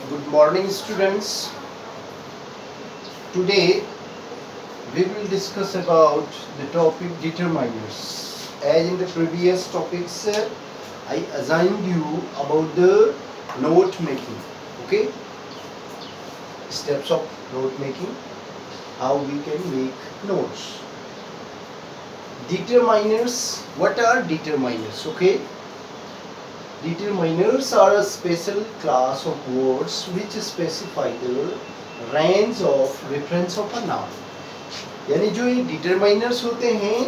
Good morning, students. Today we will discuss about the topic determiners. As in the previous topics, I assigned you about the note making. Okay, steps of note making, how we can make notes. Determiners. What are determiners? Okay. Determiners are a special class of words which specify the range of reference of a noun. यानी जो ये determiners होते हैं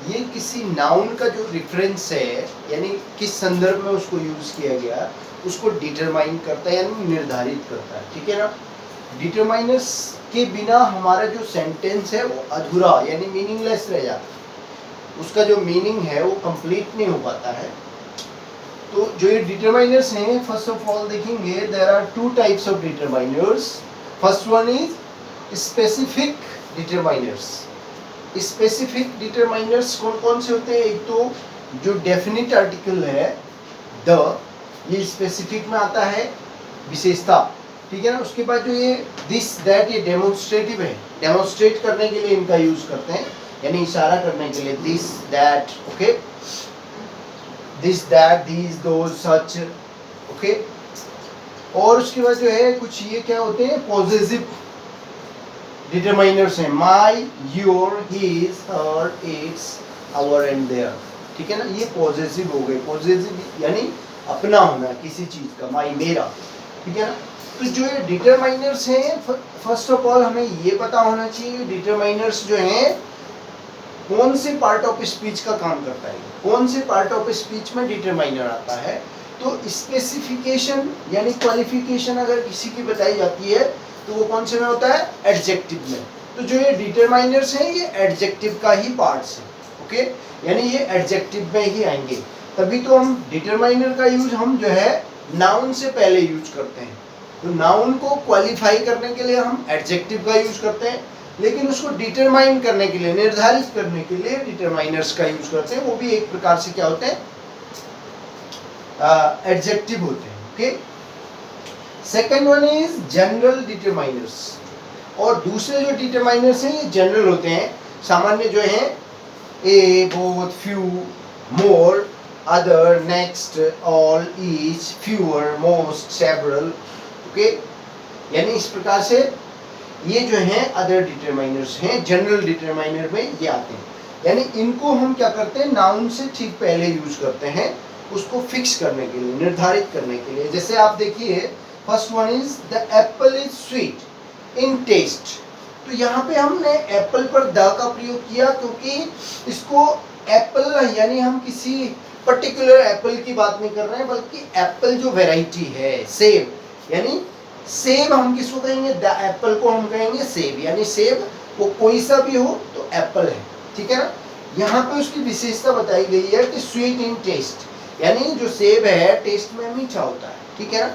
ये किसी noun का जो reference है यानी किस संदर्भ में उसको यूज किया गया उसको डिटरमाइन करता है यानी निर्धारित करता है, ठीक है ना। डिटरमाइनर्स के बिना हमारा जो सेंटेंस है वो अधूरा यानी मीनिंगलेस रह जाता है, उसका जो मीनिंग है वो कंप्लीट नहीं हो पाता है। तो जो ये डिटरमाइनर्स हैं, फर्स्ट ऑफ ऑल देखेंगे there are two types of determiners. First one is specific determiners. Specific determiners कौन कौन से होते हैं? एक तो जो डेफिनिट आर्टिकल है द, ये स्पेसिफिक में आता है, विशेषता, ठीक है ना। उसके बाद जो ये दिस दैट, ये डेमोन्स्ट्रेटिव है, डेमोन्स्ट्रेट करने के लिए इनका यूज करते हैं यानी इशारा करने के लिए, this that, okay, this that, these, those, such, okay. और उसके बाद जो है कुछ ये क्या होते हैं, पॉजेसिव डिटरमाइनर्स हैं, my, your, his, her, its, our and their, ठीक है ना। ये पॉजेसिव हो गए। पॉजेसिव यानी अपना होना किसी चीज का, माई, मेरा, ठीक है ना। तो जो ये डिटरमाइनर्स हैं, फर्स्ट ऑफ ऑल हमें ये पता होना चाहिए डिटरमाइनर्स जो हैं कौन से पार्ट ऑफ स्पीच का काम करता है, कौन से पार्ट ऑफ स्पीच में डिटरमाइनर आता है। तो स्पेसिफिकेशन यानी क्वालिफिकेशन अगर किसी की बताई जाती है तो वो कौन से में होता है, एडजेक्टिव में। तो जो ये डिटरमाइनर्स हैं ये एडजेक्टिव का ही पार्ट्स है, ओके, यानी ये एडजेक्टिव में ही आएंगे। तभी तो हम डिटरमाइनर का यूज हम जो है नाउन से पहले यूज करते हैं। तो नाउन को क्वालिफाई करने के लिए हम एडजेक्टिव का यूज करते हैं, लेकिन उसको डिटरमाइन करने के लिए, निर्धारित करने के लिए डिटरमाइनर्स का यूज करते हैं। वो भी एक प्रकार से क्या होते हैं, एडजेक्टिव होते हैं, okay. Second one is general determiners. और दूसरे जो डिटरमाइनर्स हैं ये जनरल होते हैं, सामान्य जो हैं, a, both, few, more, other, next, all, each, fewer, most, several, okay. यानी इस प्रकार से ये जो हैं अदर डिटरमाइनर्स हैं, जनरल डिटरमाइनर में ये आते हैं। यानी इनको हम क्या करते हैं, नाउन से ठीक पहले यूज करते हैं, उसको फिक्स करने के लिए, निर्धारित करने के लिए। जैसे आप देखिए, first one is the apple is sweet in taste. तो यहाँ पे हमने एप्पल पर द का प्रयोग किया क्योंकि इसको एप्पल यानी हम किसी पर्टिकुलर एप्पल की बात नहीं कर रहे हैं, बल्कि एप्पल जो वेराइटी है, सेब, यानी सेब हम किसको कहेंगे, द एप्पल को हम कहेंगे सेब, यानी सेब वो कोई सा भी हो तो एप्पल है, ठीक है ना। यहाँ पे उसकी विशेषता बताई गई है कि स्वीट इन टेस्ट, यानी जो सेब है टेस्ट में मीठा होता है, ठीक है ना।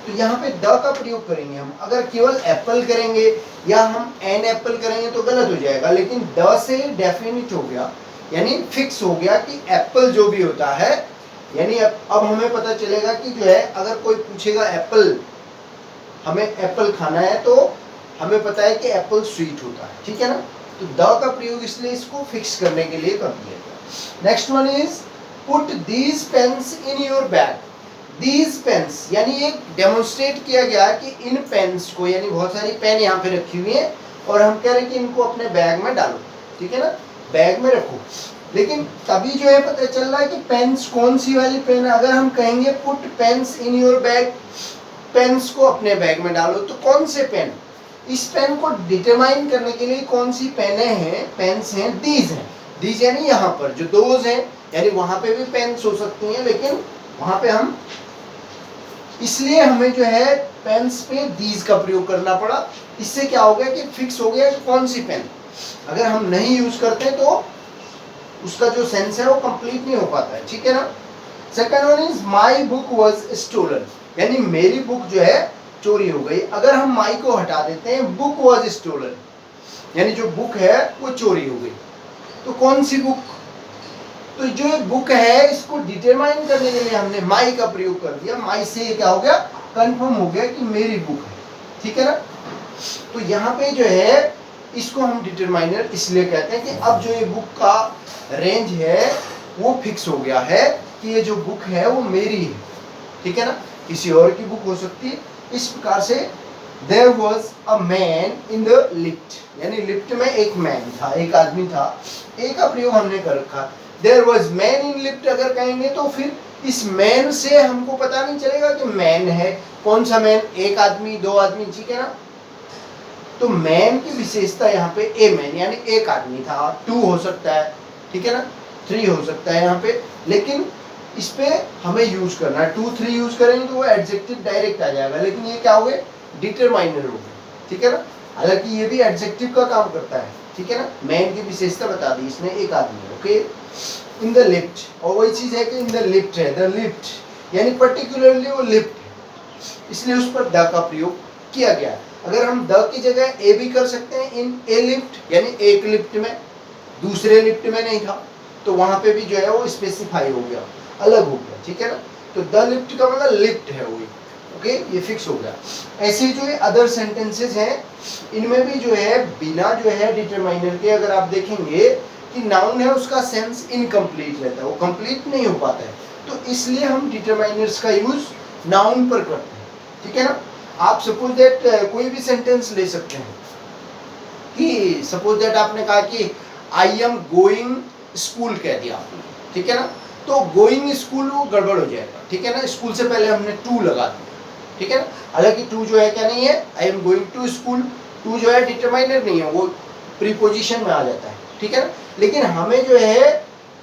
तो यहाँ पे द का प्रयोग करेंगे हम। अगर केवल एप्पल करेंगे या हम एन एप्पल करेंगे तो गलत हो जाएगा, लेकिन द से डेफिनिट हो गया, यानी फिक्स हो गया कि एप्पल जो भी होता है, यानी अब हमें पता चलेगा कि जो है अगर कोई पूछेगा एप्पल, हमें एप्पल खाना है, तो हमें पता है कि एप्पल स्वीट होता है, ठीक है ना। तो द का प्रयोग इसलिए इसको फिक्स करने के लिए कर दिया गया। Next one is put these pens in your bag. These pens यानी एक डेमोन्स्ट्रेट किया गया कि इन पेन्स को, यानी बहुत सारी पेन यहाँ पे रखी हुई है और हम कह रहे हैं कि इनको अपने बैग में डालो, ठीक है ना, बैग में रखो। लेकिन तभी जो है पता चल रहा है कि पेन्स कौन सी वाली पेन है। अगर हम कहेंगे put pens in your bag, pens को अपने बैग में डालो, तो कौन से पेन, इस पेन को डिटरमाइन करने के लिए कौन सी पेने हैं, पेन्स हैं, दीज हैं। दीज यानी यहाँ पर जो दोज हैं, यानी वहां पे भी पेन्स हो सकती हैं, लेकिन वहां पे हम, इसलिए हमें जो है पेन्स पे दीज का प्रयोग करना पड़ा। इससे क्या हो गया कि फिक्स हो गया कि कौन सी पेन। अगर हम नहीं यूज करते तो उसका जो सेंस है वो कंप्लीट नहीं हो पाता है, ठीक है ना। Second one is my book was stolen, यानी मेरी बुक जो है चोरी हो गई। अगर हम माई को हटा देते हैं, बुक वॉज स्टोलन, यानी जो बुक है वो चोरी हो गई। तो कौन सी बुक, तो जो बुक है इसको डिटरमाइन करने के लिए हमने माई का प्रयोग कर दिया। माई से क्या हो गया, कंफर्म हो गया कि मेरी बुक है, ठीक है ना। तो यहाँ पे जो है इसको हम डिटरमाइनर इसलिए कहते हैं कि अब जो ये बुक का रेंज है वो फिक्स हो गया है कि ये जो बुक है वो मेरी है, ठीक है ना, किसी और की बुक हो सकती है। इस प्रकार से there was a man in the lift, यानी लिफ्ट में एक मैन था, एक आदमी था, एक का प्रयोग हमने कर रखा। There was man in lift अगर कहेंगे तो फिर इस मैन से हमको पता नहीं चलेगा कि मैन है कौन सा मैन, एक आदमी, दो आदमी, ठीक है ना। तो मैन की विशेषता यहाँ पे ए मैन यानी एक आदमी था, 2 हो सकता है, ठीक है ना, 3 हो सकता है यहाँ पे, लेकिन इस पे हमें यूज करना है। 2, 3 यूज करेंगे तो वो एडजेक्टिव डायरेक्ट आ जाएगा, लेकिन ये क्या हो गए, डिटरमाइनर हो गए, ठीक है ना। हालांकि ये भी एडजेक्टिव का काम करता है, ठीक है ना। मैन की विशेषता बता दी इसने, एक आदमी, ओके। इन द लिफ्ट, और वही चीज है कि इन द लिफ्ट है, द लिफ्ट यानी पर्टिकुलरली वो लिफ्ट है, इसलिए उस पर द का प्रयोग किया गया। अगर हम द की जगह ए भी कर सकते हैं, इन ए लिफ्ट यानी एक लिफ्ट में, दूसरे लिफ्ट में नहीं था, तो वहां पे भी जो है वो स्पेसिफाई हो गया, अलग हो गया, ठीक है ना। तो द लिफ्ट का मतलब लिफ्ट है वो, ओके, ये फिक्स हो गया। ऐसे जो है अदर सेंटेंसेस हैं, इनमें भी जो है बिना जो है डिटरमाइनर के अगर आप देखेंगे कि नाउन है उसका सेंस इनकम्प्लीट रहता है, वो कंप्लीट नहीं हो पाता है, तो इसलिए हम डिटरमाइनर्स का यूज नाउन पर करते हैं, ठीक है ना। आप सपोज दैट कोई भी सेंटेंस ले सकते हैं कि सपोज दैट आपने कहा कि आई एम गोइंग स्कूल कह दिया आपने, ठीक है ना, तो गोइंग स्कूल वो गड़बड़ हो जाएगा, ठीक है ना। स्कूल से पहले हमने टू लगा दिया, ठीक है ना। हालांकि टू जो है क्या नहीं है, I am going to school, to जो है डिटरमाइनर नहीं है, वो प्रीपोजिशन में आ जाता है, ठीक है ना। लेकिन हमें जो है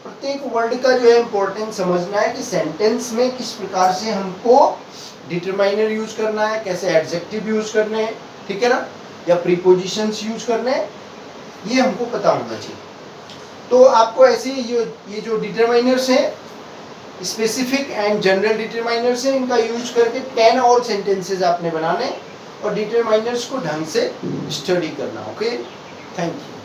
प्रत्येक वर्ड का जो है इंपॉर्टेंस समझना है कि सेंटेंस में किस प्रकार से हमको डिटरमाइनर यूज करना है, कैसे एडजेक्टिव यूज करने हैं, ठीक है ना, या प्रीपोजिशंस यूज करने हैं, ये हमको पता होना चाहिए। तो आपको ऐसे ये जो डिटरमाइनर्स हैं, स्पेसिफिक एंड जनरल डिटरमाइनर्स हैं, इनका यूज करके 10 और सेंटेंसेस आपने बनाने और डिटरमाइनर्स को ढंग से स्टडी करना, ओके। Thank you.